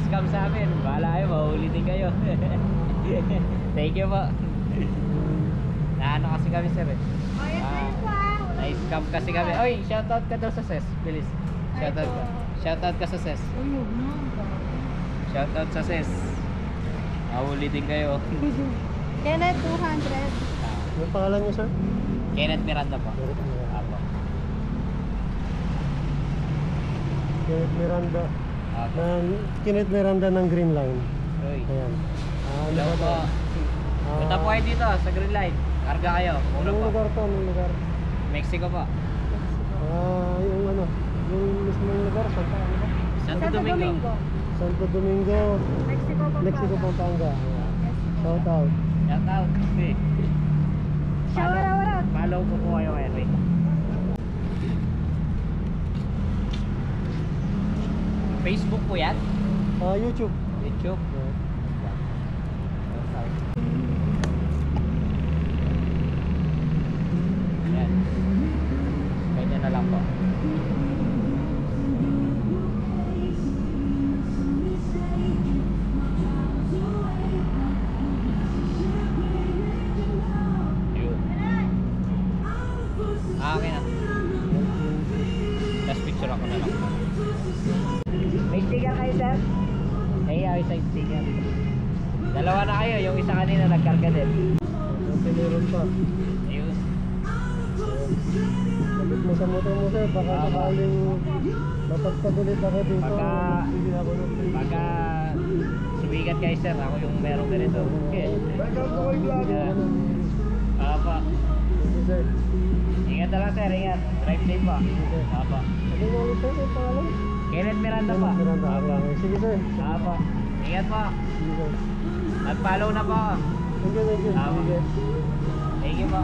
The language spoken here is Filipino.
scam sa amin. Bahala kayo, mahuli din kayo. Thank you po. Naano kasi kami sir eh. Na-scam kasi kami. Oy, shoutout ka daw sa SES. Bilis. Shoutout ka. Shoutout ka sa SES. Shoutout sa SES. Mahuli din kayo. Kenneth 200. Yung pangalan niyo, sir? Kenneth Miranda po. Apo. Kenneth Miranda. Apo. Kenneth Miranda ng Green Line. Oy. Ayan. Hello po. Punta po kayo dito sa Green Line. Karga kayo. Mura Anong po. lugar to? Anong lugar? Mexico po. Yung ano? Yung mismong lugar? Santa ano ba? Santo Domingo. Santo Domingo, Mexico, Pampanga. Shout out. Shout out. Okay. Shout out. Follow ko po kayo kay Ray. Facebook po yan? YouTube. YouTube. Yan. Ganyan na lang po. Yun. Okay na. Last picture ako na lang. May sticker kayo sir? Ay, sa sticker. Dalawa na kayo, yung isa kanina nagkarga din. Yung piniron pa. Ayun. Sabit mo sa motor mo, sir. Baka sakaling mapagpagulit ako dito. Hindi ako ng free. Pagka sumigat kayo sir, ako yung meron ganito. Okay. Welcome to my vlog. Apa. Sige, sir. Ingat na lang sir, ingat. Drive safe pa. Apa. Ano mo ulit, sir? Yung pangalan? Kenneth Miranda pa. Miranda. Okay. Sige, sir. Apa. Ingat pa. Sige, sir. At follow na pa. Thank you, thank you. Tama. Sige. Thank you pa.